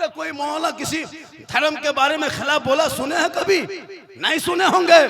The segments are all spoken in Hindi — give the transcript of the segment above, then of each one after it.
तक कोई मौलाना किसी धर्म के बारे में खिलाफ बोला सुने हैं कभी? नहीं सुने होंगे।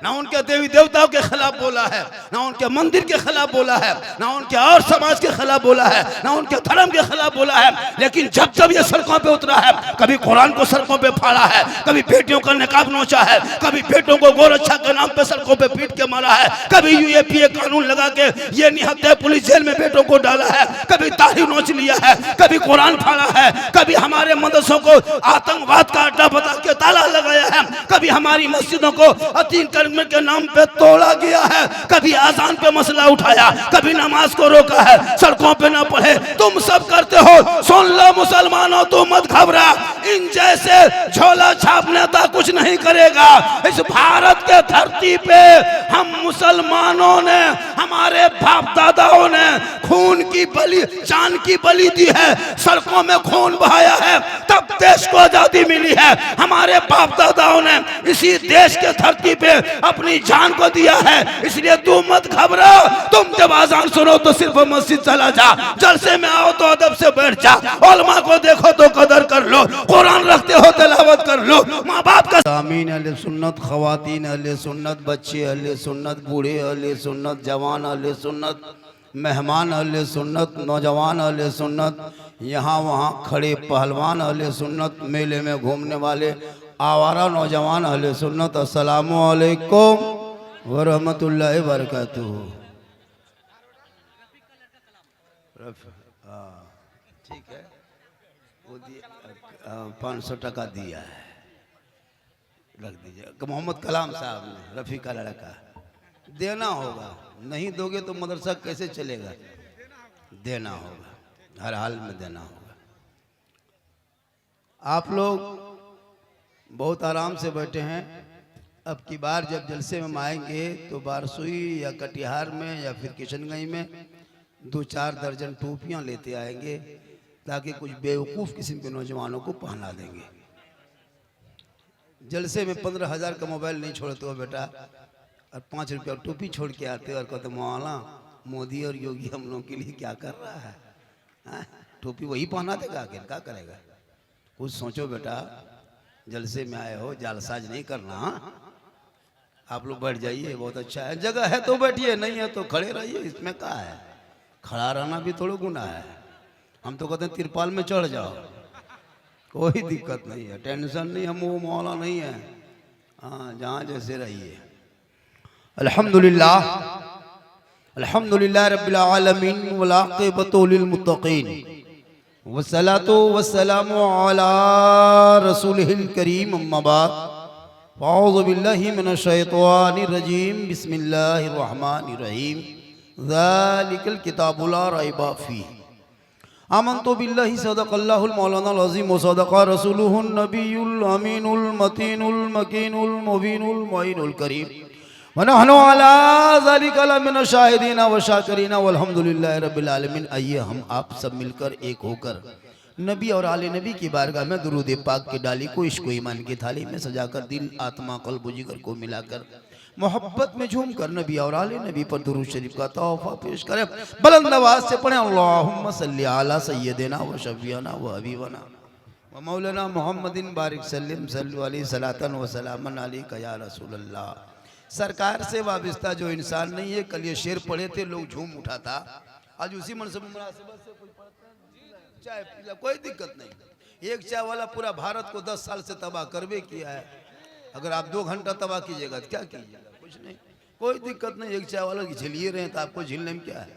ना उनके देवी देवताओं के खिलाफ बोला है, ना उनके मंदिर के खिलाफ बोला है, ना उनके और समाज के खिलाफ बोला है, ना उनके धर्म के खिलाफ बोला है। लेकिन जब जब ये सड़कों पे उतरा है, कभी कुरान को सड़कों पे फाड़ा है, कभी बेटियों का निकाब नोचा है, कभी बेटों को गोरक्षा के नाम पे सड़कों पे पीट के मारा है, कभी यूएपीए कानून लगा के ये निहत्थे पुलिस जेल में बेटों को डाला है, कभी दाढ़ी नोच लिया है, कभी कुरान फाड़ा है, कभी हमारे मदरसों को आतंकवाद का अड्डा बता के ताला लगाया है, कभी हमारी मस्जिदों को अतीन के नाम पे तोड़ा गया है, कभी आजान पे मसला उठाया, कभी नमाज को रोका है, सड़कों पे ना पढ़े। तुम सब करते हो, सुन लो मुसलमानों, तुम मत घबरा। इन जैसे झोला छाप नेता कुछ नहीं करेगा। इस भारत के धरती पे हम मुसलमानों ने, हमारे बाप दादाओं ने खून की बलि, जान की बलि दी है, सड़कों में खून बहाया है, तब देश को आजादी मिली है। हमारे बाप दादाओं ने इसी देश के धरती पे अपनी जान को दिया है। इसलिए तू मत घबरा। तुम जब आजान सुनो तो सिर्फ मस्जिद चला जा, जलसे में आओ तो अदब से बैठ जा, उलमा को देखो तो कदर कर लो, कुरान रखते हो तिलावत कर लो, माँ बाप का आमीन। अहले सुन्नत, खवातीन अहले सुन्नत, बच्चे अहले सुन्नत, बूढ़े अहले सुन्नत, जवान अहले सुन्नत, मेहमान अहले सुन्नत, नौजवान अहले सुन्नत, यहाँ वहाँ खड़े पहलवान अहले सुन्नत, मेले में घूमने वाले आवारा नौजवान अहले सुन्नत, अस्सलामु अलैकुम व रहमतुल्लाहि व बरकातुहू। ठीक है, वो 500 टका दिया है, रख दीजिए। मोहम्मद कलाम साहब ने, रफ़ी का लड़का, देना होगा, नहीं दोगे तो मदरसा कैसे चलेगा? देना होगा, हर हाल में देना होगा। आप लोग बहुत आराम से बैठे हैं। अब की बार जब जलसे में आएंगे तो बारसुई या कटिहार में या फिर किशनगंज में 2-4 दर्जन टोपियां लेते आएंगे, ताकि कुछ बेवकूफ़ किस्म के नौजवानों को पहना देंगे। जलसे में 15,000 का मोबाइल नहीं छोड़ते हो बेटा, और 5 रुपया टोपी छोड़ के आते हो और कहते मौलाना मोदी और योगी हम लोगों के लिए क्या कर रहा है? टोपी वही पहना देगा, आखिर क्या करेगा? कुछ सोचो बेटा, जलसे में आए हो, जालसाज नहीं करना। आप लोग बैठ जाइए, बहुत अच्छा है, जगह है तो बैठिए, नहीं है तो खड़े रहिए, इसमें क्या है? खड़ा रहना भी थोड़ा गुनाह है। हम तो कहते हैं तिरपाल में चढ़ जाओ, कोई दिक्कत नहीं है, टेंशन नहीं, हम वो मौला नहीं है। हाँ, जहाँ जैसे रहिए। अल्हम्दुलिल्लाह, अल्हम्दुलिल्लाह रब्बिल आलमीन वल आक़िबतु लिल मुत्तक़ीन वस्सलातु वस्सलामु अला रसूलिहिल करीम, अम्मा बाद, अऊज़ु बिल्लाहि मिनश शैतानिर रजीम, बिस्मिल्लाहिर रहमानिर रहीम, ज़ालिकल किताबु ला रैबा फ़ीह, आमन्तु बिल्लाहि सदक़ल्लाहुल मौलानाल अज़ीम व सदक़ा रसूलुहुन नबियुल अमीनुल मतीनुल मकीनुल मुबीनुल मुईनुल करीम, व नहनु अला ज़ालिका लमिन शाहिदीन व शाकिरीन वल्हम्दुलिल्लाहि रब्बिल आलमीन। आइए हम आप सब मिलकर एक होकर नबी और आले नबी की बारगाह में दुरूद पाक की डाली को इश्क ईमान की थाली में सजाकर दिल, आत्मा, क़ल्ब, जिगर को मिलाकर मोहब्बत में झूम कर नबी और आले नबी पर दुरूद शरीफ का तोहफा पेश करें। बुलंद आवाज से पढ़ें, अल्लाहुम्मा सल्ली अला सय्यदिना व शफीना व हबीबना व मौलाना मुहम्मदिन बारिक सल्लिम सल्लु अलैहि सलातन व सलामन अलैका या रसूलल्लाह। सरकार से वाबस्ता जो इंसान नहीं है, कल ये शेर पढ़े थे, लोग झूम उठा था। आज उसी मनसब मुनासिबत से कोई पढ़ता है, चाय पीला, कोई दिक्कत नहीं। एक चाय वाला पूरा भारत को 10 साल से तबाह करवे किया है। अगर आप 2 घंटा तबाह कीजिएगा तो क्या कीजिएगा? कुछ नहीं, कोई दिक्कत नहीं। एक चाय वाला की झेलिए रहे हैं तो आपको झेलने में क्या है?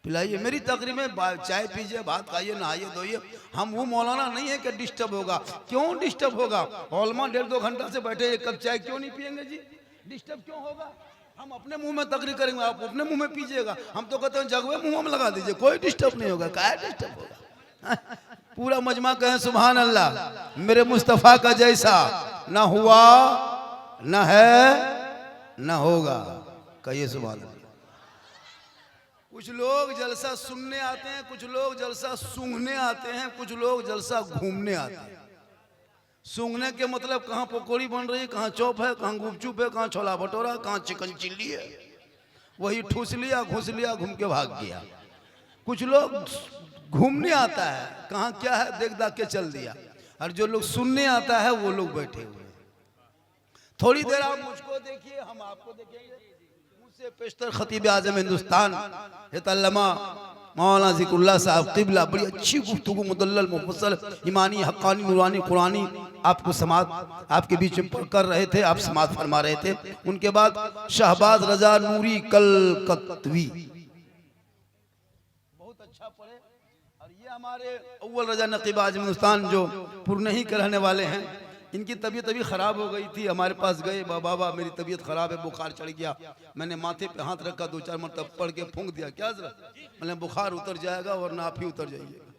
पिलाइए, मेरी तकरीर में चाय पीजिए, भात खाइए, नहाइए धोइए। हम वो मौलाना नहीं है कि डिस्टर्ब होगा। क्यों डिस्टर्ब होगा? ओलमा 1.5-2 घंटा से बैठे, एक कप चाय क्यों नहीं पियेंगे जी? डिस्टर्ब क्यों होगा? हम अपने मुंह में तकरीर करेंगे, आप अपने मुंह में पीजिएगा। हम तो कहते हैं जगवे मुंह में लगा दीजिए, कोई डिस्टर्ब नहीं होगा। क्या डिस्टर्ब होगा? पूरा मजमा कहें सुभान अल्लाह। मेरे मुस्तफ़ा का जैसा ना हुआ, ना है, ना होगा। कहिए सुभान अल्लाह। कुछ लोग जलसा सुनने आते हैं, कुछ लोग जलसा सूंघने आते हैं, कुछ लोग जलसा घूमने आते हैं। सूंघने के मतलब कहाँ पकौड़ी बन रही है, कहाँ चौप है, कहाँ गुपचुप है, कहाँ छोला भटूरा, कहाँ चिकन चिल्ली है। वही ठूस लिया, घुस लिया, घूम के भाग गया। कुछ लोग घूमने आता है, कहाँ क्या है देख दाख के चल दिया, और जो लोग सुनने आता है वो लोग बैठे हुए हैं। थोड़ी देर आप मुझको देखिए, हम आपको देखेंगे। मुझसे पेशतर खतीब आज़म हिंदुस्तान अल्लामा मौलाना ज़िक्रुल्लाह साहब क़िबला बड़ी अच्छी गुफ्तगू मुदल्लल मुफस्सल ईमानी हक्कानी नूरानी कुरानी आपको समात आपके बीच में कर रहे थे, आप समात फरमा रहे थे। उनके बाद शहबाज रजा नूरी कलकत्वी बहुत अच्छा पढ़े। और ये हमारे अव्वल रजा नकीब आज़म हिंदुस्तान जो पुरनही के रहने वाले हैं, इनकी तबीयत अभी ख़राब हो गई थी, हमारे पास गए, बाबा मेरी तबीयत ख़राब है, बुखार चढ़ गया। मैंने माथे पे हाथ रखा, 2-4 मरतब पढ़ के फूंक दिया, क्या जरूरत, मैंने बुखार उतर जाएगा वरना आप ही उतर जाइएगा।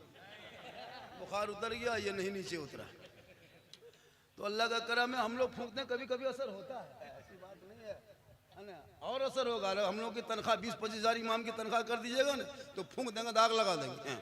बुखार उतर गया, ये नहीं नीचे उतरा। तो अल्लाह का करम है, हम लोग फूंकते हैं, कभी कभी असर होता है, ऐसी बात नहीं है ना, और असर होगा। हम लोग की तनख्वाह 20-25 हज़ार इमाम की तनख्वाह कर दीजिएगा ना, तो फूंक देंगे, दाग लगा देंगे।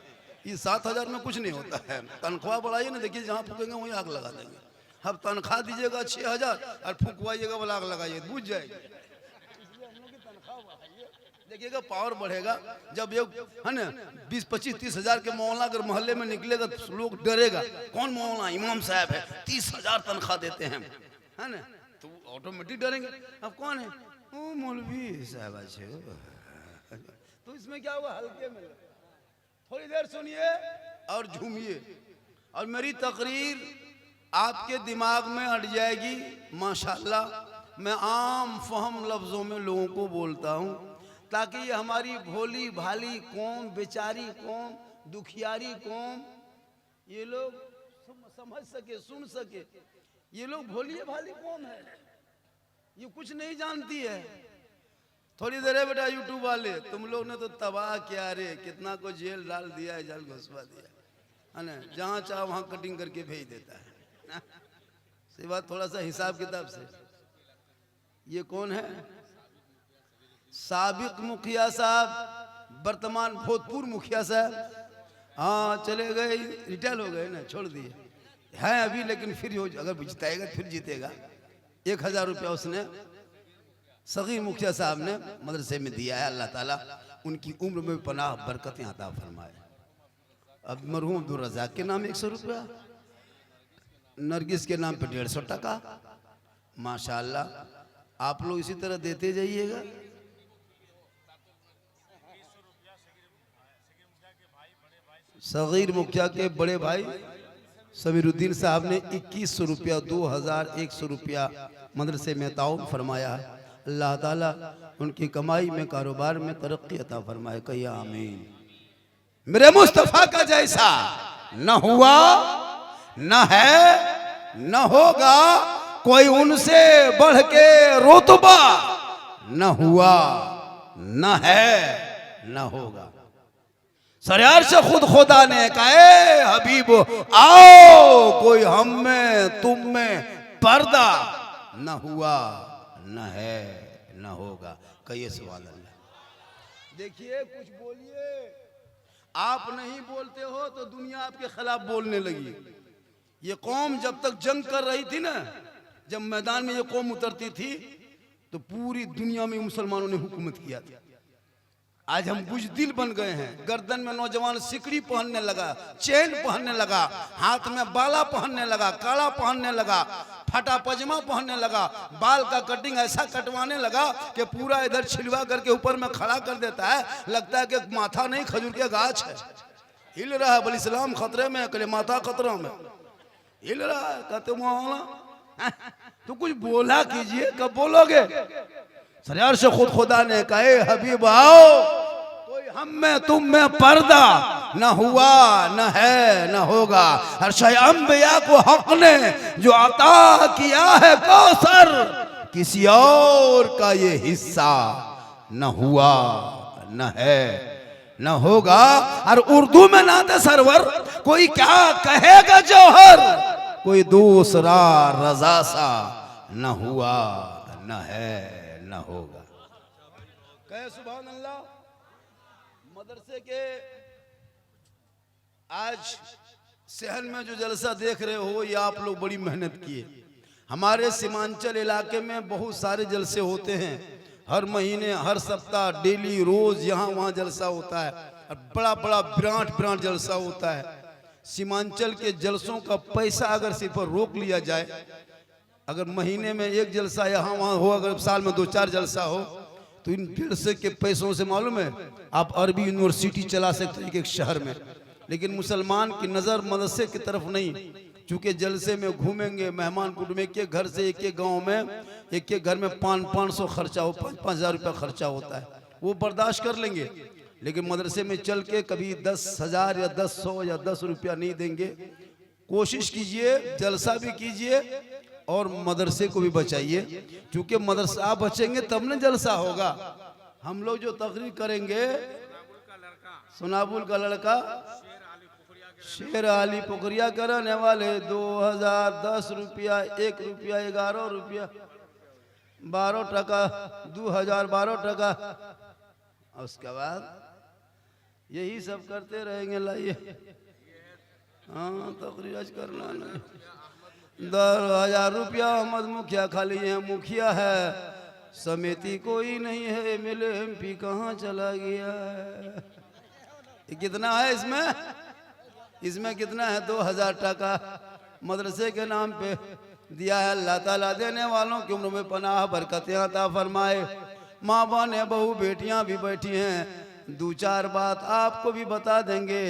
ये 7,000 में कुछ नहीं होता है, तनख्वाह बढ़ाइए ना, देखिए जहाँ फूकेंगे वहीं आग लगा देंगे। अब तनख्वाह दीजिएगा 6,000 और फूंकवाइएगा वाला आग लगाइए, बुझ जाएगी। इसलिए हम लोग की तनख्वाह बढ़ाइए, देखिएगा पावर बढ़ेगा। जब ये है ना 20-25-30 हज़ार के मौलाना अगर मोहल्ले में निकलेगा तो लोग डरेगा, कौन मौलाना, इमाम साहब है, 30,000 तनख्वाह देते हैं, है ना, तो ऑटोमेटिक डरेंगे। अब कौन है, वो मौलवी साहब अच्छे। तो इसमें क्या हुआ, हल्के में थोड़ी देर सुनिए और झूमिए, और मेरी तकरीर आपके दिमाग में अट जाएगी। माशाल्लाह मैं आम फहम लफ्ज़ों में लोगों को बोलता हूँ, ताकि ये हमारी भोली भाली कौम, बेचारी कौम, दुखियारी कौम, ये लोग समझ सके, सुन सके। ये लोग भोली भाली कौम है, ये कुछ नहीं जानती है। थोड़ी देर है बेटा, यूट्यूब वाले तुम लोग ने तो तबाह किया रे, कितना को जेल डाल दिया है, जेल घुसवा दिया है ना, जहाँ चाह वहाँ कटिंग करके भेज देता है। सी बात, थोड़ा सा हिसाब किताब से। ये कौन है, साबिक मुखिया साहब, वर्तमान भूतपूर्व मुखिया साहब, हाँ चले गए, रिटायर हो गए ना, छोड़ दिए हैं अभी, लेकिन फिर अगर जिताएगा फिर जीतेगा। 1,000 रुपया उसने सगीर मुखिया साहब ने मदरसे में दिया है। अल्लाह ताला उनकी उम्र में पनाह बरकतें अता फरमाए। अब मरहूम अब्दुल रज़ाक के नाम 100 रुपया, नरगिस के नाम पे 150 टका। माशाल्लाह आप लोग इसी तरह देते जाइएगा। सगीर मुखिया के बड़े भाई समीरुद्दीन साहब ने 2100 रुपया, 2100 रुपया मदरसे में ताउन फरमाया है। अल्लाह ताला उनकी कमाई में, कारोबार में तरक्की अता फरमाए, कहिए आमीन। मेरे मुस्तफा का जैसा न हुआ, न है, न होगा कोई उनसे बढ़ के रुतबा, न हुआ, न है, न होगा। सरयार से खुद खुदा ने कहा, हबीब आओ, कोई हम में तुम में पर्दा, न हुआ, न है, न होगा, कहिए सुभान अल्लाह। देखिए कुछ बोलिए, आप नहीं बोलते हो तो दुनिया आपके खिलाफ बोलने लगी। ये कौम जब तक जंग कर रही थी ना, जब मैदान में ये कौम उतरती थी तो पूरी दुनिया में मुसलमानों ने हुकूमत किया था। आज हम बुजदिल बन गए हैं। गर्दन में नौजवान सिकड़ी पहनने लगा, चेन पहनने लगा, हाथ में बाला पहनने लगा, काला पहनने लगा, फटा पजामा पहनने लगा, बाल का कटिंग ऐसा कटवाने लगा कि पूरा इधर छिलवा करके ऊपर में खड़ा कर देता है, लगता है कि माथा नहीं खजूर के गाछ है। हिल रहा है, बल इस्लाम खतरे में, कले माथा खतरा में, हिल रहा है। कहते मौलाना तो कुछ बोला कीजिए, कब बोलोगे? सरयार से खुद खुदा ने कहे, हबीब आओ, कोई हम में तुम में पर्दा, न हुआ, न है, न होगा। हर शय अंबिया को हक ने जो अता किया है कौसर, किसी और का ये हिस्सा न हुआ, न है, न होगा। और उर्दू में नाते सरवर, कोई क्या कहेगा जौहर, कोई दूसरा रजा सा, न हुआ, न है, न होगा। कहे सुभान अल्लाह। मदरसे के आज शहर में जो जलसा देख रहे हो, ये आप लोग बड़ी मेहनत किए। हमारे सीमांचल इलाके में बहुत सारे जलसे होते हैं, हर महीने, हर सप्ताह, डेली, रोज यहाँ वहाँ जलसा होता है। और बड़ा बड़ा विराट विराट जलसा होता है। सीमांचल के जलसों का पैसा अगर सिर्फ रोक लिया जाए, अगर महीने में एक जलसा यहाँ वहाँ हो, अगर साल में 2-4 जलसा हो, तो इन जलसे के पैसों से मालूम है आप अरबी यूनिवर्सिटी चला सकते हैं एक शहर में। लेकिन मुसलमान की नज़र मदरसे की तरफ नहीं, चूँकि जलसे में घूमेंगे, मेहमान कुटुंब, एक एक घर से, एक एक गाँव में, एक एक घर में 500 खर्चा हो, 5-5 हज़ार रुपया खर्चा होता है, वो बर्दाश्त कर लेंगे। लेकिन मदरसे में चल के कभी 10,000 या 10,100 या 10 रुपया नहीं देंगे। कोशिश कीजिए, जलसा भी कीजिए और मदरसे को भी बचाइए, क्योंकि मदरसा आप बचेंगे तब न जलसा होगा। हम लोग जो तकरीर करेंगे, सुनाबुल का लड़का शेर आली पोखरिया करने वाले 2010 रुपया, 1 रुपया, 11 रुपया, 12 टका, 2012 टका, उसके बाद यही सब करते रहेंगे। लाइए हाँ तकरीर आज करना नहीं। 10,000 रुपया अहमद मुखिया खाली है, मुखिया है, समिति कोई नहीं है, एमएलए एमपी कहाँ चला गया है। ये कितना है इसमें? इसमें कितना है? 2,000 टका मदरसे के नाम पे दिया है। अल्लाह ताला देने वालों की उम्र में पनाह बरकतें अता फरमाए। माँ बहनें बहू बेटियां भी बैठी हैं, 2-4 बात आपको भी बता देंगे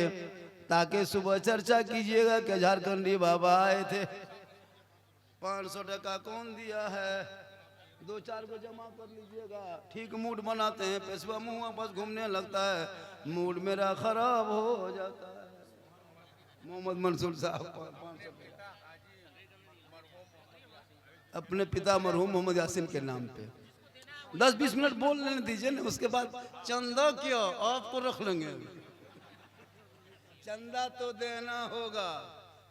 ताकि सुबह चर्चा कीजिएगा कि झारखंडी बाबा आए थे। 500 टका कौन दिया है? 2-4 को जमा कर लीजिएगा। ठीक मूड बनाते हैं, पेशवा मुँह बस घूमने लगता है, मूड मेरा खराब हो जाता है। मोहम्मद मंसूर साहब अपने पिता मरहूम मोहम्मद यासीन के नाम पे 10-20 मिनट बोल लेने दीजिए ना, उसके बाद चंदा क्या आपको रख लेंगे। चंदा तो देना होगा,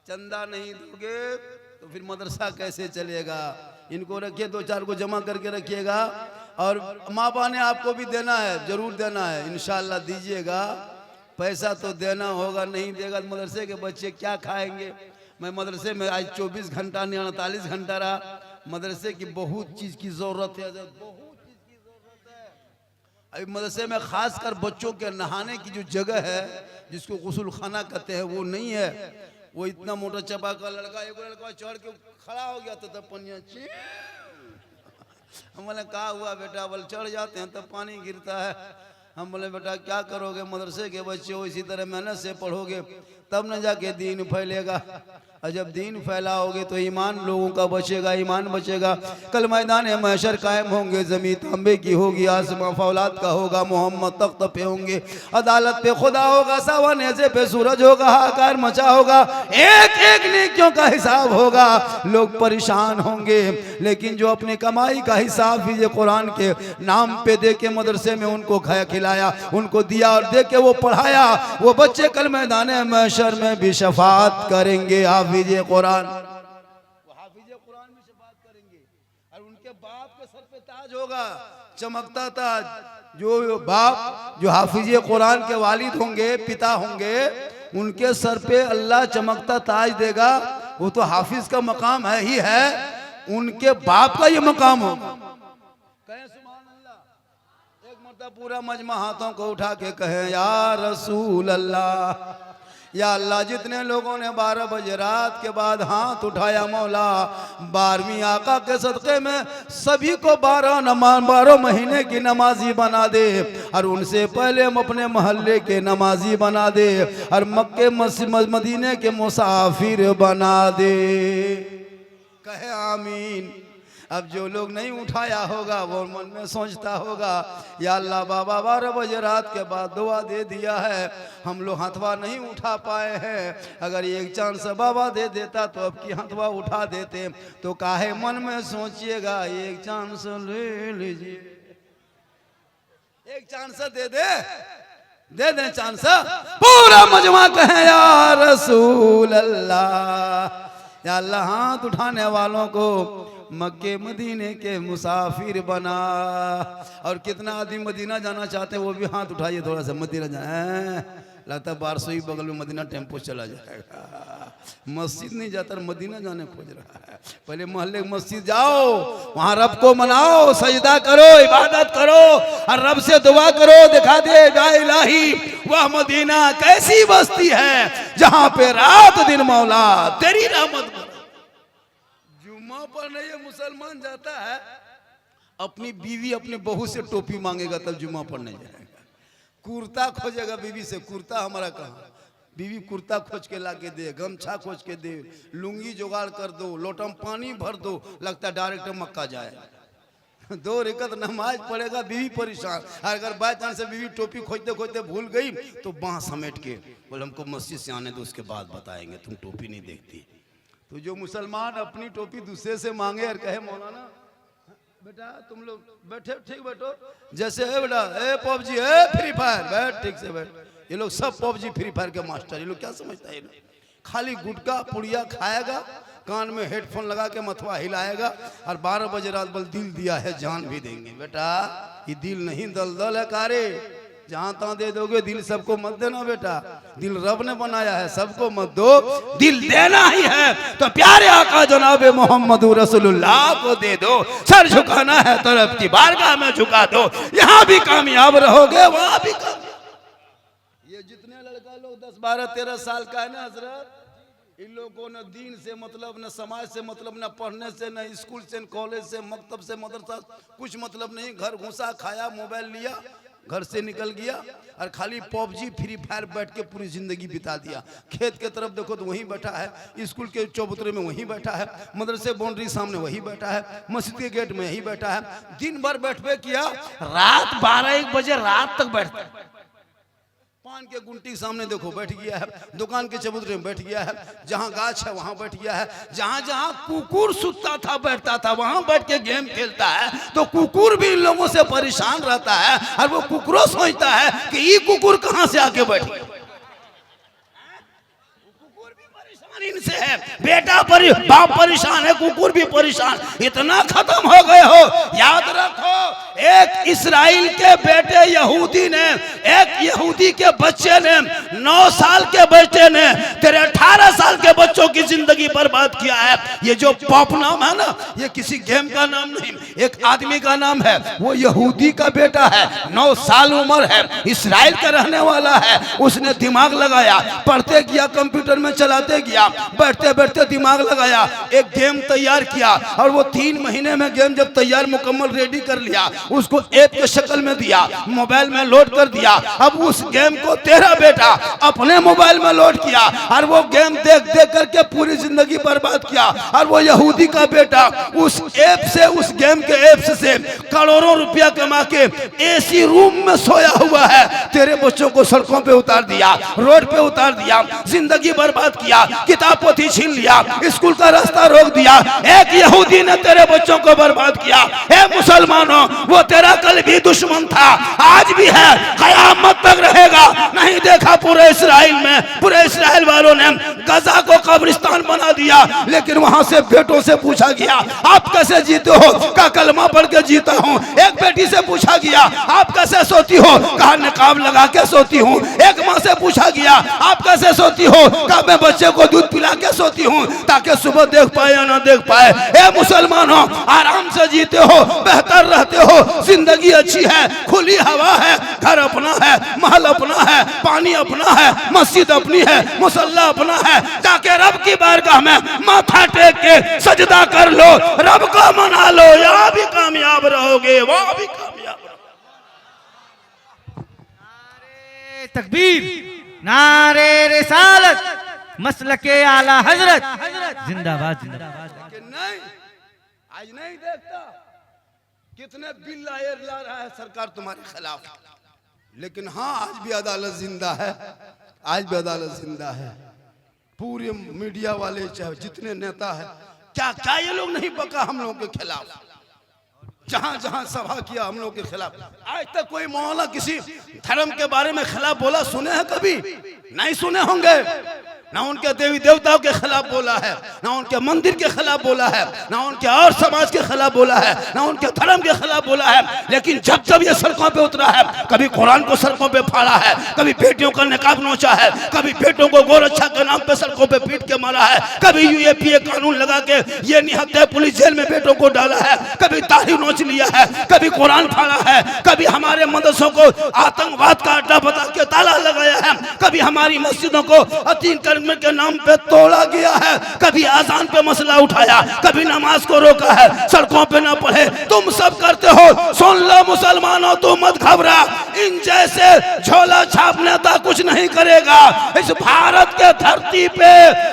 चंदा नहीं दोगे तो फिर मदरसा कैसे चलेगा। इनको रखिए, 2-4 को जमा करके रखिएगा। और माँ बाप ने आपको भी देना है, जरूर देना है, इंशाल्लाह दीजिएगा। पैसा तो देना होगा, नहीं देगा तो मदरसे के बच्चे क्या खाएंगे। मैं मदरसे में आज 24 घंटा नहीं 48 घंटा रहा। मदरसे की बहुत चीज़ की ज़रूरत है, बहुत चीज़ की ज़रूरत है। अभी मदरसे में खासकर बच्चों के नहाने की जो जगह है, जिसको गुस्ल खाना कहते हैं, वो नहीं है। वो इतना मोटा चपा का लड़का, एक लड़का चढ़ के खड़ा हो गया तब पनिया ची। हम बोले कहा हुआ बेटा? बोले चढ़ जाते हैं तब पानी गिरता है। हम बोले बेटा क्या करोगे, मदरसे के बच्चे हो, इसी तरह मेहनत से पढ़ोगे तब न जाके दीन फैलेगा। और जब दीन फैलाओगे तो ईमान लोगों का बचेगा, ईमान बचेगा। कल मैदान महशर कायम होंगे, ज़मीन तांबे की होगी, आसमां फौलाद का होगा, मोहम्मद तख्त पे होंगे, अदालत पे खुदा होगा, सावन ऐसे पे सूरज होगा, हाहाकार मचा होगा, एक एक नेकियों का हिसाब होगा। लोग परेशान होंगे, लेकिन जो अपनी कमाई का हिसाब भी कुरान के नाम पे दे के मदरसे में उनको खाया खिलाया, उनको दिया और दे के वो पढ़ाया, वो बच्चे कल मैदान महशर में भी शफाअत करेंगे। हाफिज़े कुरान, वो हाफिज़े कुरान में शफाअत करेंगे। और उनके बाप के सर पे ताज होगा, चमकता ताज। जो बाप जो हाफिज़े कुरान के वालिद होंगे, पिता होंगे, उनके सर पे अल्लाह चमकता ताज देगा। वो तो हाफिज का मकाम है ही है, उनके बाप का ये मकाम होगा। कहें सुभान अल्लाह। एक मर्तबा पूरा मजमा हाथों को उठा के कहे या रसूल अल्लाह, या अल्लाह जितने लोगों ने 12 बजे रात के बाद हाथ उठाया मौला, 12वीं आका के सदक़े में सभी को 12 महीने की नमाजी बना दे, और उनसे पहले हम अपने मोहल्ले के नमाजी बना दे, और मक्के मदीने के मुसाफिर बना दे। कहे आमीन। अब जो लोग नहीं उठाया होगा वो मन में सोचता होगा या अल्लाह बाबा 12 बजे रात के बाद दुआ दे दिया है, हम लोग हथवा नहीं उठा पाए हैं। अगर एक चांस बाबा दे देता तो अब की हथवा उठा देते। तो काहे मन में सोचिएगा, एक चांस ले लीजिए, एक चांस दे दे चांस। पूरा मजमा कहे या रसूल अल्लाह, या अल्लाह हाथ उठाने वालों को मक्के मदीने के मुसाफिर बना। और कितना आदमी मदीना जाना चाहते हैं वो भी हाथ उठाइए, थोड़ा सा मदीना जाए। लगता है 1200 बगल में मदीना टेम्पो चला जाएगा। मस्जिद नहीं जाता, मदीना जाने खोज रहा है। पहले मोहल्ले की मस्जिद जाओ, वहां रब को मनाओ, सजदा करो, इबादत करो और रब से दुआ करो, दिखा दे या इलाही वह मदीना कैसी बस्ती है जहां पे रात दिन मौला तेरी रहमत। जुम्मा पर नहीं ये मुसलमान जाता है, अपनी बीवी अपने बहू से टोपी मांगेगा तब जुम्मा पढ़ने जाएगा। कुर्ता खोजेगा बीवी से, कुर्ता हमारा कहाँ, बीवी कुर्ता खोज के ला के दे, गमछा खोज के दे, लुंगी जुगाड़ कर दो, लोटा में पानी भर दो, लगता है डायरेक्ट मक्का जाए। 2 रकात नमाज पढ़ेगा, बीवी परेशान। अगर बाय चांस से बीवी टोपी खोजते खोजते भूल गई तो बाह समेट के बोले हमको मस्जिद से आने दो, उसके बाद बताएंगे, तुम टोपी नहीं देखती। तो जो मुसलमान अपनी टोपी दूसरे से मांगे और कहे मौलाना बेटा तुम लोग बैठे ठीक बैठो, जैसे है बेटा ए पबजी है फ्री फायर बैठ ठीक से बैठ। ये लोग सब पबजी फ्री फायर के मास्टर, ये लोग क्या समझता है, ये लोग खाली गुटखा पुड़िया खाएगा, कान में हेडफोन लगा के मथवा हिलाएगा और 12 बजे रात बोल दिल दिया है जान भी देंगे। बेटा ये दिल नहीं दलदल है कारे, जहां तहां दे दोगे, दिल सबको मत देना बेटा, दिल रब ने बनाया है, सबको मत दो, दिल देना ही है तो प्यारे आका जनाबे मोहम्मद रसूलुल्लाह को दे दो। सर झुकाना है तो रब की बारगाह में झुका दो, यहाँ भी कामयाब रहोगे वहां भी कामयाब। ये जितने लड़का लोग 10, 12, 13 साल का है ना हजरत, इन लोगों ने दीन से मतलब, न समाज से मतलब, न पढ़ने से, न स्कूल से, न कॉलेज से, मकतब से, मदरसा, कुछ मतलब नहीं। घर घुसा, खाया, मोबाइल लिया, घर से निकल गया और खाली पबजी फ्री फायर बैठ के पूरी जिंदगी बिता दिया। खेत के तरफ देखो तो वहीं बैठा है, स्कूल के चौबूतरे में वहीं बैठा है, मदरसे बाउंड्री सामने वहीं बैठा है, मस्जिद के गेट में यहीं बैठा है। दिन भर बैठे किया, रात 12-1 बजे रात तक बैठता है। पान के गुंटी सामने देखो बैठ गया है, दुकान के चबूतरे में बैठ गया है, जहां गाछ है वहां बैठ गया है, जहां जहां कुकुर सुतता था बैठता था वहां बैठ के गेम खेलता है। तो कुकुर भी इन लोगों से परेशान रहता है और वो कुकुरों सोचता है कि ये कुकुर कहां से आके बैठ गया। इनसे है, बेटा बाप परेशान है, कुकुर भी परेशान, इतना खत्म हो गए हो। याद रखो, एक इस्राइल के बेटे यहूदी ने, एक यहूदी के बच्चे ने, 9 साल के बच्चे ने तेरे 18 साल के बच्चों की जिंदगी बर्बाद किया है। ये जो पॉप नाम है ना, ये किसी गेम का नाम नहीं, एक आदमी का नाम है। वो यहूदी का बेटा है, 9 साल उम्र है, इस्राइल का रहने वाला है। उसने दिमाग लगाया, पढ़ते गया, कंप्यूटर में चलाते गया, बैठते बैठते दिमाग लगाया, एक गेम तैयार किया और वो 3 महीने में गेम जब तैयार मुकम्मल रेडी कर लिया, उसको ऐप के शक्ल में दिया, मोबाइल में लोड कर दिया। अब उस गेम को तेरा बेटा अपने मोबाइल में लोड किया और वो गेम देख देख करके पूरी जिंदगी बर्बाद किया। और वो यहूदी का बेटा उस ऐप से, उस गेम के ऐप से करोड़ों रुपया कमा के एसी रूम में सोया हुआ है। तेरे बच्चों को सड़कों पे उतार दिया, रोड पे उतार दिया, जिंदगी बर्बाद किया, किताब पोथी छीन लिया, स्कूल का रास्ता रोक दिया। एक यहूदी ने तेरे बच्चों को बर्बाद किया। हे मुसलमानों, वो तेरा कल भी दुश्मन था, आज भी है, कयामत तक रहेगा। नहीं देखा पूरे इस्राइल में, पूरे इस्राइल वालों ने गजा को कब्रिस्तान बना दिया, लेकिन वहां से बेटों से पूछा गया आप कैसे जीते हो, का कलमा पढ़ के जीता हूँ। एक बेटी से पूछा गया आप कैसे सोती हो, कहा निकाब लगा के सोती हूँ। एक माँ से पूछा गया आप कैसे सोती हो, कहा मैं बच्चे को दूध पिला के सोती हूँ ताकि सुबह देख पाए या ना देख पाए। ए मुसलमानों, आराम से जीते हो, बेहतर रहते हो, जिंदगी अच्छी है, खुली हवा है, घर अपना है, महल अपना है, पानी अपना है, मस्जिद अपनी है, मुसल्ला अपना है। जाके रब की बारगाह में माथा टेक के सजदा कर लो, रब को मना लो, यहाँ भी कामयाब रहोगे वहां भी कामयाब रहोगे। नारे तकबीर, नारे रिसालत, मसलके आला हजरत जिंदाबाद जिंदाबाद। नहीं, आज नहीं देखता कितने बिल ला रहा है सरकार तुम्हारे खिलाफ, लेकिन हाँ आज भी अदालत जिंदा है, आज भी अदालत जिंदा है। पूरे मीडिया वाले चाहे जितने नेता है, क्या क्या ये लोग नहीं बका हम लोगों के खिलाफ, जहां जहां सभा किया हम लोग के खिलाफ। आज तक कोई मौलाना किसी धर्म के बारे में खिलाफ बोला सुने हैं कभी? नहीं सुने होंगे। ना उनके देवी देवताओं के खिलाफ बोला है, ना उनके मंदिर के खिलाफ बोला है, ना उनके और समाज के खिलाफ बोला है, ना उनके धर्म के खिलाफ बोला है। लेकिन जब जब ये सड़कों पे उतरा है, कभी कुरान को सड़कों पे फाड़ा है, कभी बेटियों का निकाब नोचा है, कभी बेटों को गोरक्षा के नाम पे सड़कों पे पीट के मारा है, कभी यूएपीए कानून लगा के ये निहत्थे पुलिस जेल में बेटों को डाला है, कभी दाढ़ी नोच लिया है, कभी कुरान फाड़ा है, कभी हमारे मदरसों को आतंकवाद का अड्डा बता के ताला लगाया है, कभी हमारी मस्जिदों को अतीन करने के नाम पे तोड़ा गया है, कभी आजान पे मसला उठाया, कभी नमाज को रोका है, सड़कों पे ना पढ़े। तुम सब करते हो, सुन लो मुसलमानों, तुम मत घबरा, इन जैसे झोला छाप नेता कुछ नहीं करेगा। इस भारत के धरती पे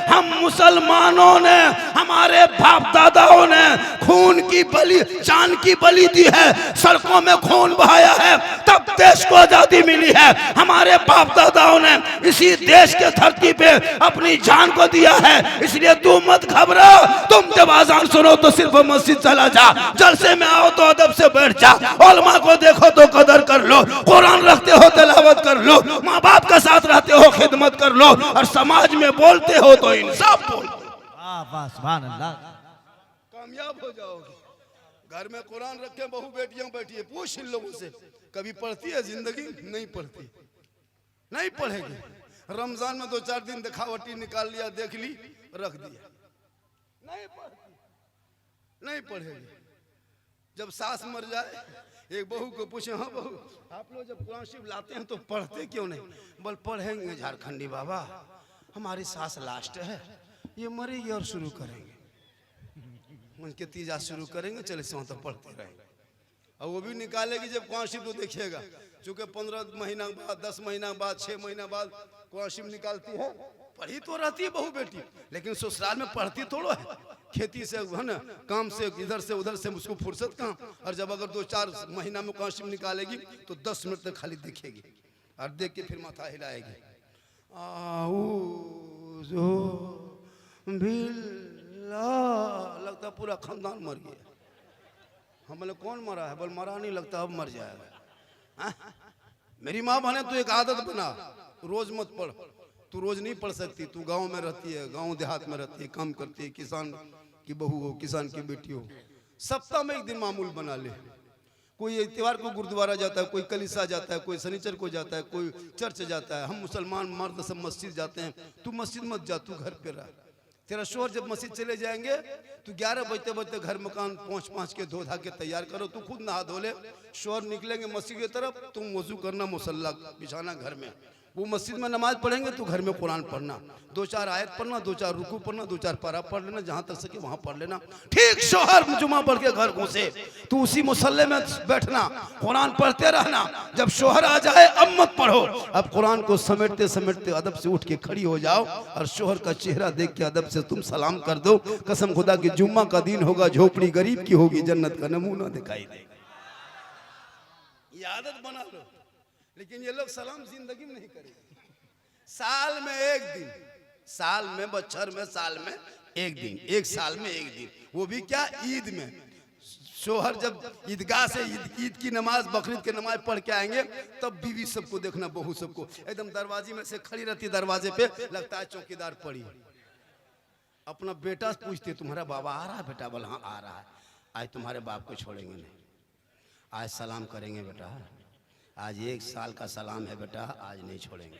हम मुसलमानों ने, हमारे बाप दादाओं ने खून की बलि, जान की बलि दी है, सड़कों में खून बहाया है, तब देश को आजादी मिली है। हमारे बाप दादाओं ने इसी देश के धरती पे अपनी जान को दिया है। इसलिए तू मत घबरा, तुम जब आजान सुनो तो सिर्फ मस्जिद चला जा, जलसे में आओ तो अदब से बैठ जा, उलमा को देखो तो कदर कर लो, कुरान रखते हो तिलावत कर लो, माँ बाप के साथ रहते हो खिदमत कर लो, और समाज में बोलते हो तो इंसाफ बोलो। वाह वाह सुभान अल्लाह। कामयाब हो जाओगे। घर में कुरान रखे बहू बेटियां बैठी है, पूछ इन लोगों से, कभी पढ़ती है जिंदगी? नहीं पढ़ती, नहीं पढ़ेगी। रमजान में 2-4 दिन दिखावटी निकाल लिया, देख ली, रख दिया, नहीं पढ़ती, नहीं पढ़ेगी। जब सास मर जाए, एक बहू को पूछे, हाँ बहू आप लोग जब कुरान शरीफ लाते हैं तो पढ़ते क्यों नहीं? बोल पढ़ेंगे झारखंडी बाबा, हमारी सास लास्ट है, ये मरेगी और शुरू करेंगे, उनके तीजा शुरू करेंगे, चले से तो पढ़ते रहेंगे। और वो भी निकालेगी जब कुरान शरीफ तो देखिएगा, चूंकि 15 महीना बाद, 10 महीना बाद, 6 महीना बाद कुरान शरीफ निकालती है, पढ़ी तो रहती है बहू बेटी, लेकिन ससुराल में पढ़ती थोड़ा है, खेती से है ना, काम से इधर से उधर से उसको फुर्सत कहाँ। और जब अगर 2-4 महीना में कुरान शरीफ निकालेगी तो 10 मिनट तक खाली देखेगी, और देख के फिर माथा हिलाएगी, आऊज़ु बिल्लाह, लगता पूरा खानदान मर गया। हम बोले कौन मरा है? बोल मरा नहीं, लगता अब मर जाएगा। हाँ? मेरी माँ बने तू एक आदत बना, रोज मत पढ़, तू रोज नहीं पढ़ सकती, तू गांव में रहती है, गांव देहात में रहती है, काम करती है, किसान की बहू हो, किसान की बेटी हो, सप्ताह में एक दिन मामूल बना ले। कोई इत्तेवार को गुरुद्वारा जाता है, कोई कलीसा जाता है, कोई शनिचर को जाता है, कोई चर्च जाता है, हम मुसलमान मर्द सब मस्जिद जाते हैं। तू मस्जिद मत जा, तू घर पे रह। तेरा शोहर जब मस्जिद चले जाएंगे तो 11 बजते बजते घर मकान पहुँच के धो धा के तैयार करो, तू खुद नहा धो ले, शोहर निकलेंगे मस्जिद की तरफ, तुम वजू करना, मुसल्ला बिछाना घर में, वो मस्जिद में नमाज पढ़ेंगे, तू घर में कुरान पढ़ना, 2-4 आयत पढ़ना, 2-4 रुकू पढ़ना, 2-4 पारा पढ़ लेना, जहां तक सके वहां पढ़ लेना। ठीक शोहर जुमा पढ़ के घर घुसे, तू उसी मुसल्ले में बैठना, कुरान पढ़ते रहना। जब शोहर आ जाए अब मत पढ़ो, अब कुरान को समेटते समेटते अदब से उठ के खड़ी हो जाओ, और शोहर का चेहरा देख के अदब से तुम सलाम कर दो। कसम खुदा की जुम्मा का दिन होगा, झोपड़ी गरीब की होगी, जन्नत का नमूना दिखाई देगा। ये आदत बना लो। लेकिन ये लोग सलाम जिंदगी में नहीं करेंगे, साल में एक दिन, साल में, बच्छर में, साल में एक दिन, एक साल में एक दिन, वो भी क्या, ईद में। शोहर जब ईदगाह से ईद की नमाज, बकरीद की नमाज पढ़ के आएंगे, तब बीवी सबको देखना, बहू सबको एकदम दरवाजे में से खड़ी रहती, दरवाजे पे, लगता है चौकीदार पड़ी। अपना बेटा पूछते, तुम्हारा बाबा आ रहा है बेटा? बोला हाँ आ रहा है। आज तुम्हारे बाप को छोड़ेंगे नहीं, आज सलाम करेंगे बेटा, आज 1 साल का सलाम है बेटा, आज नहीं छोड़ेंगे।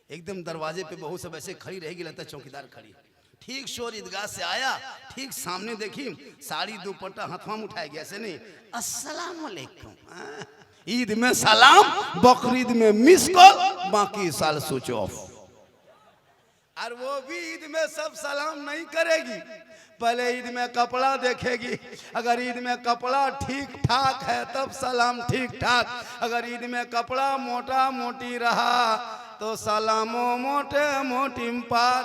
एकदम दरवाजे पे बहू सब ऐसे खड़ी रहेगी, लगता है चौकीदार खड़ी। ठीक शोर ईदगाह से आया, ठीक सामने देखी, साड़ी दुपट्टा हाथवा में उठाएगी, ऐसे नहीं, अस्सलाम वालेकुम। ईद में सलाम, बकरीद में मिस कॉल, बाकी साल स्विच ऑफ। और वो भी ईद में सब सलाम नहीं करेगी, पहले ईद में कपड़ा देखेगी, अगर ईद में कपड़ा ठीक ठाक है तब सलाम ठीक ठाक, अगर ईद में कपड़ा मोटा मोटी रहा तो सलामो मोटे मोटी पार।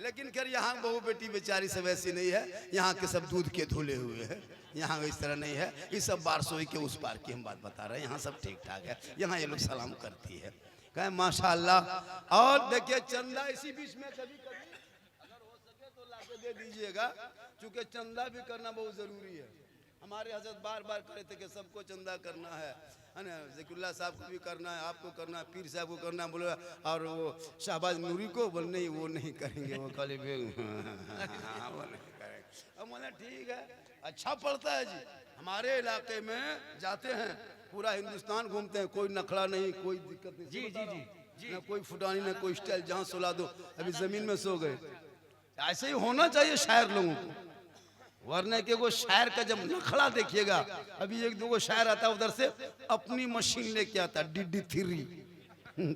लेकिन खैर यहाँ बहू बेटी बेचारी सब ऐसी नहीं है, यहाँ के सब दूध के धुले हुए हैं, यहाँ इस तरह नहीं है, ये सब बारसोई के उस पार की हम बात बता रहे हैं, यहाँ सब ठीक ठाक है, यहाँ ये लोग सलाम करती है, कहे माशाल्लाह। और देखिए चंदा इसी बीच में कभी कभी अगर हो सके तो लाके दे दीजिएगा, क्योंकि चंदा भी करना बहुत जरूरी है। हमारे हजरत बार बार करे थे कि सबको चंदा करना है ना, ज़िक्रुल्लाह साहब को भी करना है, आपको करना है, पीर साहब को करना है, बोले और वो शाहबाज नूरी को बोल नहीं वो नहीं करेंगे, वो खाली वो नहीं करेंगे। अब बोला ठीक है, अच्छा पड़ता है जी। हमारे इलाके में जाते हैं, पूरा हिंदुस्तान घूमते हैं, कोई नखड़ा नहीं, कोई दिक्कत नहीं, जी जी जी, ना कोई फुटानी ना कोई स्टाइल, जहाँ सुला दो अभी जमीन में सो गए। ऐसे ही होना चाहिए शायर लोगों को, वरना के वो शायर का जब नखड़ा देखिएगा, अभी एक दो शायर आता है उधर से अपनी मशीन लेके आता DD3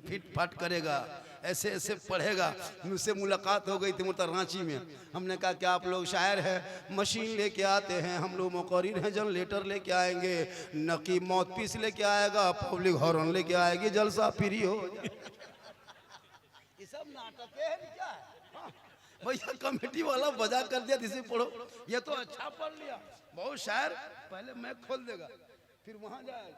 फिट फाट करेगा, ऐसे ऐसे पढ़ेगा। मुझसे मुलाकात हो गई थी मतलब रांची में, हमने कहा कि आप लोग शायर हैं, मशीन लेके आते हैं, हम लोग मुकर्रिर हैं, जनरेटर लेके आएंगे, नकी मौत पीस लेके आएगा, पब्लिक हॉर्न लेके आएगी, जलसा फ्री हो। ये सब नाटक है क्या है? भैया कमेटी वाला बजा कर दिया, इसे पढ़ो, ये तो अच्छा पढ़ लिया। बहुत शायर पहले मैं खोल देगा, फिर वहां जाएगा,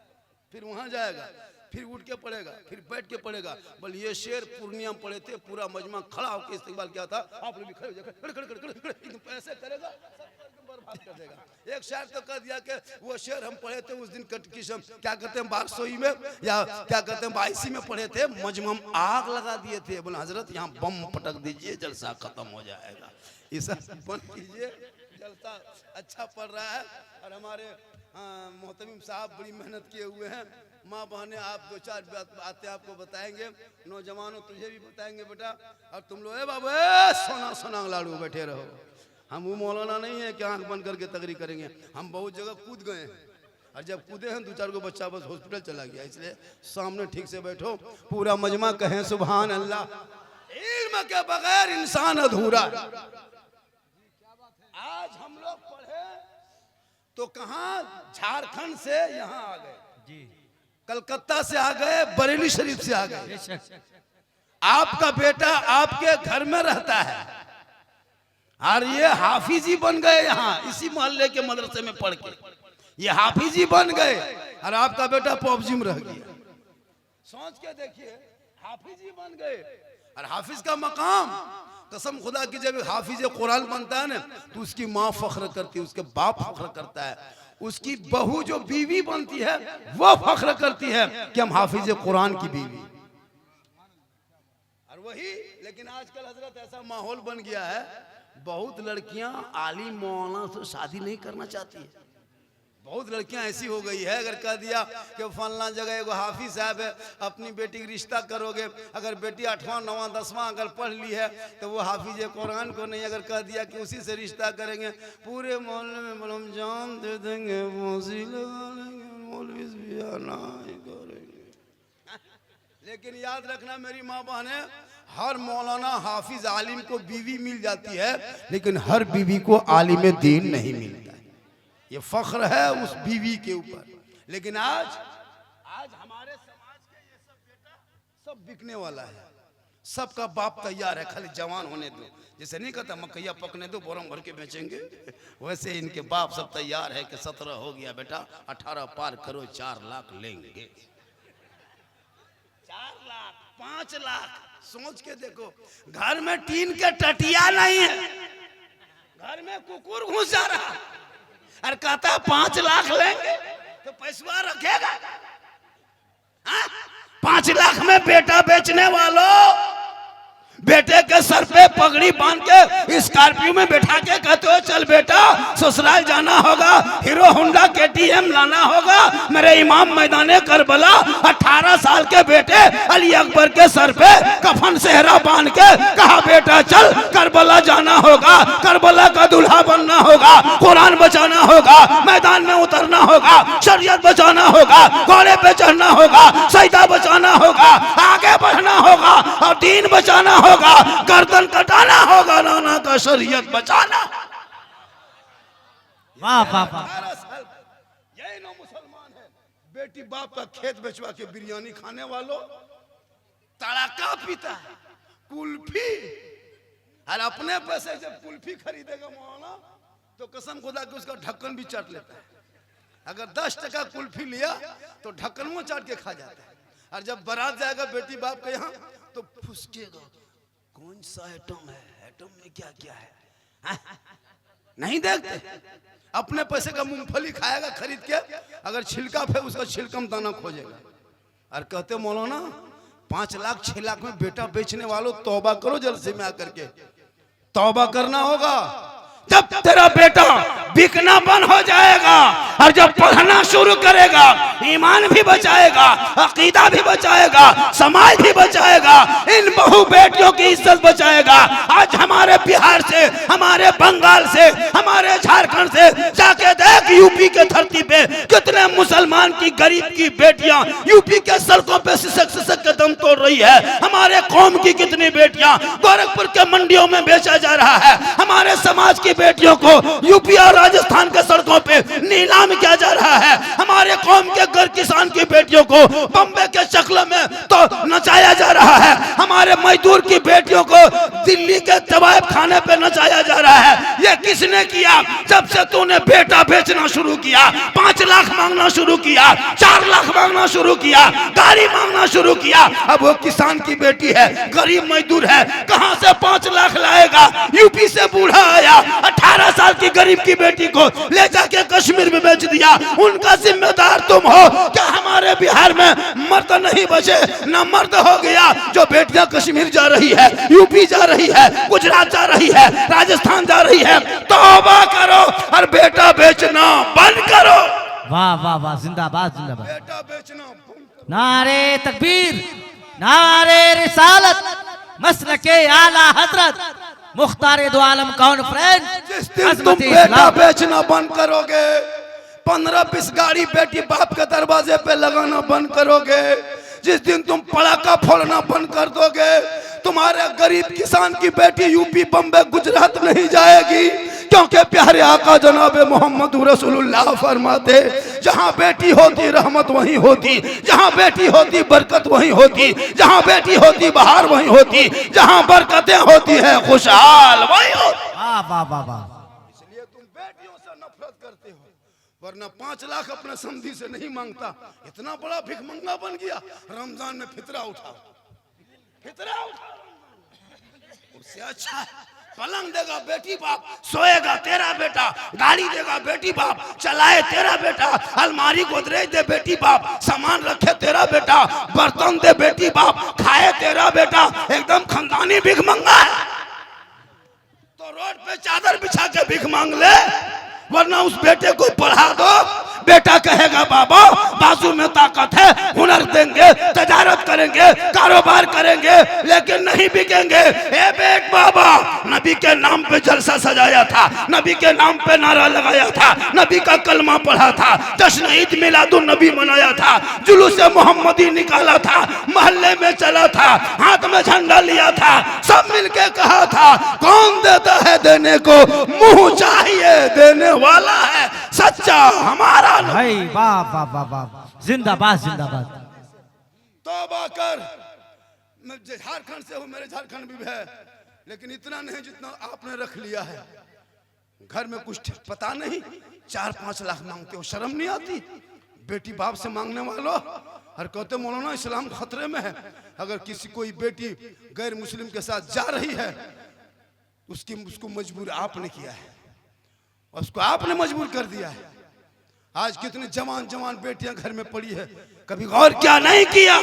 फिर वहां जाएगा, फिर उठ के पढ़ेगा, फिर बैठ के पढ़ेगा। बोल ये शेर पूर्णिया में पढ़े थे, पूरा मजमा खड़ा होकर इस्तेमाल किया था, आप लोग भी खड़े हो जाए, खड़े खड़े खड़े खड़े खड़े ऐसे करेगा, बर्बाद कर देगा। एक शायर तो कह दिया कि वो शेर हम पढ़े थे उस दिन किस्म क्या कहते हैं 1200 में या क्या कहते हैं 22 में पढ़े थे, मजमा में आग लगा दिए थे। बोले हजरत यहाँ बम पटक दीजिए, जलसा खत्म हो जाएगा, इसे बंद कीजिए, जलसा अच्छा पड़ रहा है। और हमारे मोहतमिम साहब बड़ी मेहनत किए हुए हैं। माँ बहने आप दो चार बातें आपको बताएंगे, नौजवानों तुझे भी बताएंगे बेटा। और तुम लोग बाबू सोना सोना लाड़ू बैठे रहो, हम वो मौलाना नहीं है कि आंख बंद करके तकरीर करेंगे, हम बहुत जगह कूद गए हैं, और जब कूदे हैं दो चार को बच्चा बस हॉस्पिटल चला गया। इसलिए सामने ठीक से बैठो, पूरा मजमा कहें सुभान अल्लाह। इल्म के बगैर इंसान अधूरा। आज हम लोग पढ़े तो कहाँ, झारखंड से यहाँ आ गए जी, कलकत्ता से आ गए, बरेली शरीफ से आ गए। आपका बेटा आपके घर में रहता है और ये हाफिजी बन गए, यहाँ इसी मोहल्ले के मदरसे में पढ़ के ये हाफिजी बन गए, और आपका बेटा पबजी में रह गया। सोच के देखिए, हाफिजी बन गए। और हाफिज का मकाम कसम खुदा की, जब हाफिज कुरान बनता है ना तो उसकी माँ फख्र करती है, उसके बाप फख्र करता है, उसकी बहू जो बीवी बनती है वो फख्र करती है कि हम हाफिज कुरान की बीवी। और वही, लेकिन आजकल हजरत ऐसा माहौल बन गया है, बहुत लड़कियां आलिम मौलाना से शादी नहीं करना चाहती है। बहुत लड़कियां ऐसी हो गई है, अगर कह दिया कि फलना जगह एगो हाफिज साहब है, अपनी बेटी की रिश्ता करोगे, अगर बेटी 8वां 9वां 10वां अगर पढ़ ली है तो वो हाफिज कुरान को नहीं, अगर कह दिया कि उसी से रिश्ता करेंगे, पूरे मोहल्ले में बोलो हम जान दे देंगे, मौसी लगा लेंगे, मौलवी बियाह नहीं करेंगे। लेकिन याद रखना मेरी माँ बहने, हर मौलाना हाफिज आलिम को बीवी मिल जाती है, लेकिन हर बीवी को आलिम दीन नहीं मिलता। ये फख्र है उस बीवी के ऊपर। लेकिन आज हमारे समाज के ये सब बेटा सब बिकने वाला है, सबका बाप तैयार है, खाली जवान होने दो। जैसे नहीं कहता मकैया पकने दो बोरम भर के बेचेंगे, वैसे इनके बाप सब तैयार है कि 17 हो गया बेटा, 18 पार करो, 4 लाख लेंगे। 4 लाख 5 लाख सोच के देखो, घर में टीन के टटिया नहीं है, घर में कुकुर घुस जा रहा, और कहता 5 लाख लेंगे तो पैसा रखेगा। 5 लाख में बेटा बेचने वालों, बेटे के सर पे पगड़ी बांध के स्कॉर्पियो में बैठा के कहते हो चल बेटा ससुराल जाना होगा, हीरो होंडा KTM लाना होगा, मेरे इमाम मैदाने करबला 18 साल के बेटे अली अकबर के सर पे कफन सेहरा बांध के कहा बेटा चल करबला जाना होगा, करबला का दूल्हा बनना होगा, कुरान बचाना होगा, मैदान में उतरना होगा, शरीयत बचाना होगा, घोड़े पे चढ़ना होगा, सईदा बचाना होगा, आगे बढ़ना होगा और दीन बचाना होगा, गर्दन कटाना होगा, नाना का शरीयत बचाना। वाह वाह वाह, यही नो मुसलमान है। बेटी बाप का खेत बेचवा के बिरयानी खाने वालों, तड़का पीता है, कुल्फी, और अपने पैसे जब कुल्फी खरीदेगा मौलाना तो कसम खुदा कि उसका ढक्कन भी चाट लेता है। अगर 10 टका कुल्फी लिया तो ढक्कन वो चाट के खा जाता है, और जब बारात जाएगा बेटी बाप के यहाँ तो फुसकेगा, कौन सा आइटम है, आइटम में क्या क्या है, नहीं देखते। अपने पैसे का मूंगफली खाएगा खरीद के, अगर छिलका पे उसका छिलकम दाना खोजेगा। और कहते मौलाना 5 लाख 6 लाख में बेटा बेचने वालों तौबा करो जलसे में आकर के। तौबा करना होगा जब तेरा बेटा बिकना बंद हो जाएगा और जब पढ़ना शुरू करेगा, ईमान भी बचाएगा, अकीदा भी बचाएगा, समाज भी बचाएगा, इन बहु बेटियों की इज्जत बचाएगा। आज हमारे बिहार से, हमारे बंगाल से, हमारे झारखंड से जाके देख यूपी के धरती पे कितने मुसलमान की गरीब की बेटियां यूपी के सड़कों पे सिसक सिसक के दम तोड़ रही है। हमारे कौम की कितनी बेटियां गोरखपुर के मंडियों में बेचा जा रहा है। हमारे समाज की बेटियों को यूपी और राजस्थान के सड़कों पे नीलाम किया जा रहा है। हमारे कौम के घर किसान की बेटियों को बम्बे के चकले में तो नचाया जा रहा है। हमारे मजदूर की बेटियों को दिल्ली के तवायफ खाने पे नचाया जा रहा है। ये किसने किया? जब से तूने बेटा बेचना शुरू किया, 5 लाख मांगना शुरू किया, 4 लाख मांगना शुरू किया, गाड़ी मांगना शुरू किया। अब वो किसान की बेटी है, गरीब मजदूर है, कहां से 5 लाख लाएगा? यूपी से बूढ़ा आया, 18 साल की गरीब की बेटी को ले जाके कश्मीर में बेच दिया। उनका जिम्मेदार तुम हो। क्या हमारे बिहार में मर्द नहीं बचे? न मर्द हो गया जो बेटियां कश्मीर जा रही है, यूपी जा रही है, गुजरात जा रही है, राजस्थान जा रही है। तौबा करो और बेटा बेचना बंद करो। वाह वाह वाह, जिंदाबाद जिंदाबाद। बेटा बेचना बंद करो। नारे तकबीर, नारे रिसालत, मसलके आला हजरत मुख्तार दो आलम कॉन्फ्रेंस। जिस दिन तुम बेटा बेचना बंद करोगे, 15-20 गाड़ी बेटी बाप के दरवाजे पे लगाना बंद करोगे, जिस दिन तुम पड़ाका फोड़ना बंद कर दोगे, तुम्हारे गरीब किसान की बेटी यूपी बम्बे गुजरात नहीं जाएगी। क्योंकि प्यारे आका जनाब मोहम्मद रसूलुल्लाह फरमाते, जहां बेटी होती रहमत वहीं होती, जहां बेटी होती बरकत वहीं होती, जहां बेटी होती बहार वहीं होती, जहां बरकतें होती है खुशहाल वहीं होती। वाह वाह वाह वाह। इसलिए तुम बेटियों से नफरत करते हो, वरना 5 लाख अपने समधी से नहीं मांगता। इतना बड़ा भिखमंगा बन गया। रमजान में फितरा उठा, फितरा उठा। उससे अच्छा पलंग देगा बेटी बाप, सोएगा तेरा बेटा, गाड़ी देगा बेटी बाप, चलाए तेरा बेटा, अलमारी गोदरेज दे बेटी बाप, सामान रखे तेरा बेटा, बर्तन दे बेटी बाप, खाए तेरा बेटा। एकदम खानदानी भीख मंगा है तो रोड पे चादर बिछा के भीख मांग ले, वरना उस बेटे को पढ़ा दो। बेटा कहेगा बाबा बाजू में ताकत है, हुनर देंगे, तजारत करेंगे, कारोबार करेंगे, लेकिन नहीं बिकेंगे। ए बेट बाबा, नबी के नाम पे जलसा सजाया था, नबी के नाम पे नारा लगाया था, नबी का कलमा पढ़ा था, जश्न ईद मिलादुन नबी मनाया था, जुलूस मोहम्मदी निकाला था, मोहल्ले में चला था, हाथ में झंडा लिया था, सब मिलके कहा था कौन देता है देने को, मुंह चाहिए देने वाला है सच्चा हमारा। भाई वाह वाह वाह वाह, जिंदाबाद जिंदाबाद। तौबा कर। मैं झारखंड से हूँ, मेरे झारखंड भी है, लेकिन इतना नहीं जितना आपने रख लिया है। घर में कुछ पता नहीं, 4-5 लाख मांगते हो, शर्म नहीं आती? बेटी बाप से मांगने वालों। और कहते मौलाना इस्लाम खतरे में है। अगर किसी कोई बेटी गैर मुस्लिम के साथ जा रही है, उसको मजबूर आपने किया है, उसको आपने मजबूर कर दिया है। आज कितनी जवान जवान बेटियां घर में पड़ी है, कभी गौर क्या नहीं किया?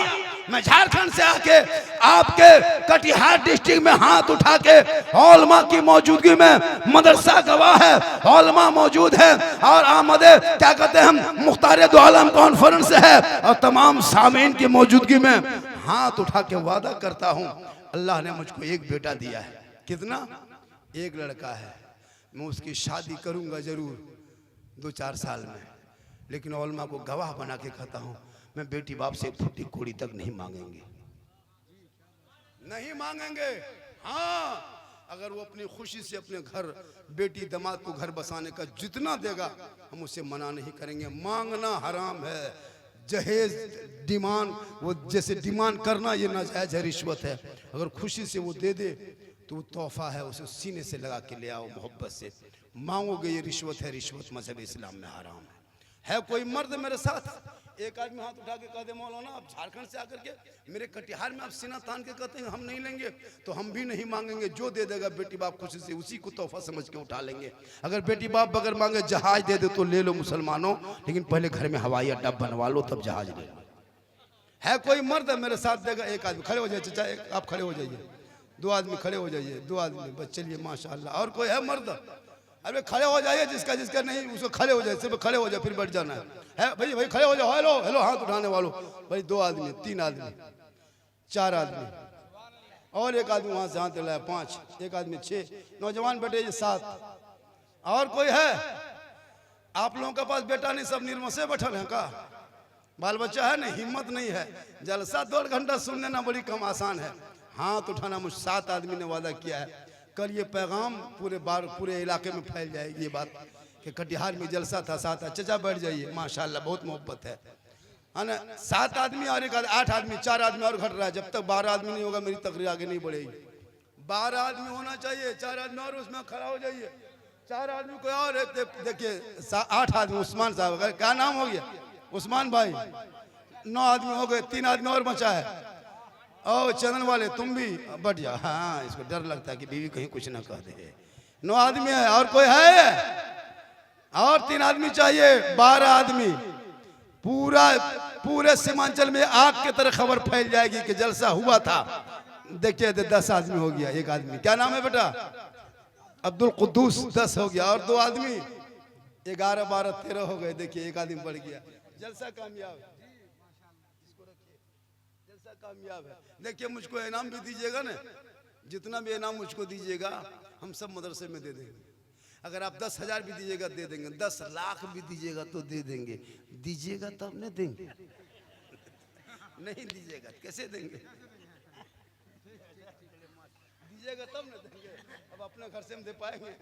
मैं झारखंड से आके आपके कटिहार डिस्ट्रिक्ट में हाथ उठा के, औलमा की मौजूदगी में मदरसा गवाह है, औलमा मौजूद है, और आमदे क्या कहते हैं हम मुख्तार दो आलम कॉन्फ्रेंस है, और तमाम सामीन की मौजूदगी में हाथ उठा के वादा करता हूँ, अल्लाह ने मुझको एक बेटा दिया है। कितना? एक लड़का है। मैं उसकी शादी करूंगा जरूर 2-4 साल में, लेकिन औलमा को गवाह बना के कहता हूं, मैं बेटी बाप से फुटी कोड़ी तक नहीं मांगेंगे, नहीं मांगेंगे। हाँ, अगर वो अपनी खुशी से अपने घर बेटी दामाद को घर बसाने का जितना देगा, हम उसे मना नहीं करेंगे। मांगना हराम है, जहेज डिमांड, वो जैसे डिमांड करना ये नाजायज है, रिश्वत है। अगर खुशी से वो दे दे तो वो तोहफा है, उसे सीने से लगा के ले आओ मोहब्बत से। मांगोगे ये रिश्वत है, रिश्वत मजहब इस्लाम में हराम है कोई मर्द मेरे साथ? एक आदमी हाथ उठा के कह दे मौलाना आप झारखंड से आकर के मेरे कटिहार में आप सीना तान के कहते हैं हम नहीं लेंगे, तो हम भी नहीं मांगेंगे। जो दे देगा बेटी बाप खुशी से उसी को तोहफा समझ के उठा लेंगे। अगर बेटी बाप बगैर मांगे जहाज दे दे तो ले लो मुसलमानों, लेकिन पहले घर में हवाई अड्डा बनवा लो तब जहाज ले लो। है कोई मर्द मेरे साथ देगा? एक आदमी खड़े हो जाए चाचा, आप खड़े हो जाइए, 2 आदमी खड़े हो जाइए, 2 आदमी बस चलिए माशाल्लाह। और कोई है मर्द? अरे खड़े हो जाइए, जिसका जिसका नहीं उसको खड़े हो जाए, सिर्फ खड़े हो जाए फिर बैठ जाना है भाई भाई खड़े हो जाओ। हेलो हेलो हाथ उठाने वालों भाई, 2 आदमी, 3 आदमी, 4 आदमी और एक आदमी वहां से हाथ हिलाया 5, एक आदमी 6, नौजवान बेटे ये 7। और कोई है? आप लोगों के पास बेटा नहीं, सब निर्मसे बैठल है का? बाल बच्चा है नहीं, हिम्मत नहीं है। जलसा 2 घंटा सुनने ना बड़ी कम आसान है। हाथ उठाना मुझ 7 आदमी ने वादा किया है, कल ये पैगाम पूरे इलाके में फैल जाएगी ये बात कि कटिहार में जलसा था 7। चचा बैठ जाइए, माशाल्लाह बहुत मोहब्बत है ना। 7 आदमी और 8 आदमी, 4 आदमी और घट रहा है। जब तक 12 आदमी नहीं होगा मेरी तकरीर आगे नहीं बढ़ेगी। 12 आदमी होना चाहिए, 4 आदमी और उसमें खड़ा हो जाइए। 4 आदमी कोई और देखिए, 8 आदमी उस्मान साहब, क्या नाम हो गया? उस्मान भाई। 9 आदमी हो गए, 3 आदमी और बचा है। ओ चंदन वाले तुम भी बढ़ जाओ। हाँ इसको डर लगता है कि बीवी कहीं कुछ ना कह दे। 9 आदमी है, और कोई है? और 3 आदमी चाहिए, 12 आदमी। पूरे सीमांचल में आग की तरह खबर फैल जाएगी कि जलसा हुआ था। देखिए 10 आदमी हो गया। एक आदमी, क्या नाम है बेटा? अब्दुल कुद्दूस, 10 हो गया। और 2 आदमी, 11, 12, 13 हो गए। देखिए एक आदमी बढ़ गया। जलसा कामयाब है, जलसा कामयाब है। देखिए मुझको इनाम भी दीजिएगा ना, जितना भी इनाम मुझको दीजिएगा हम सब मदरसे में दे देंगे। अगर आप 10,000 भी दीजिएगा दे देंगे, 10 लाख भी दीजिएगा तो दे देंगे। दीजिएगा तब न देंगे, नहीं दीजिएगा कैसे देंगे? दीजिएगा तब न देंगे। अब अपने घर से हम दे पाएंगे?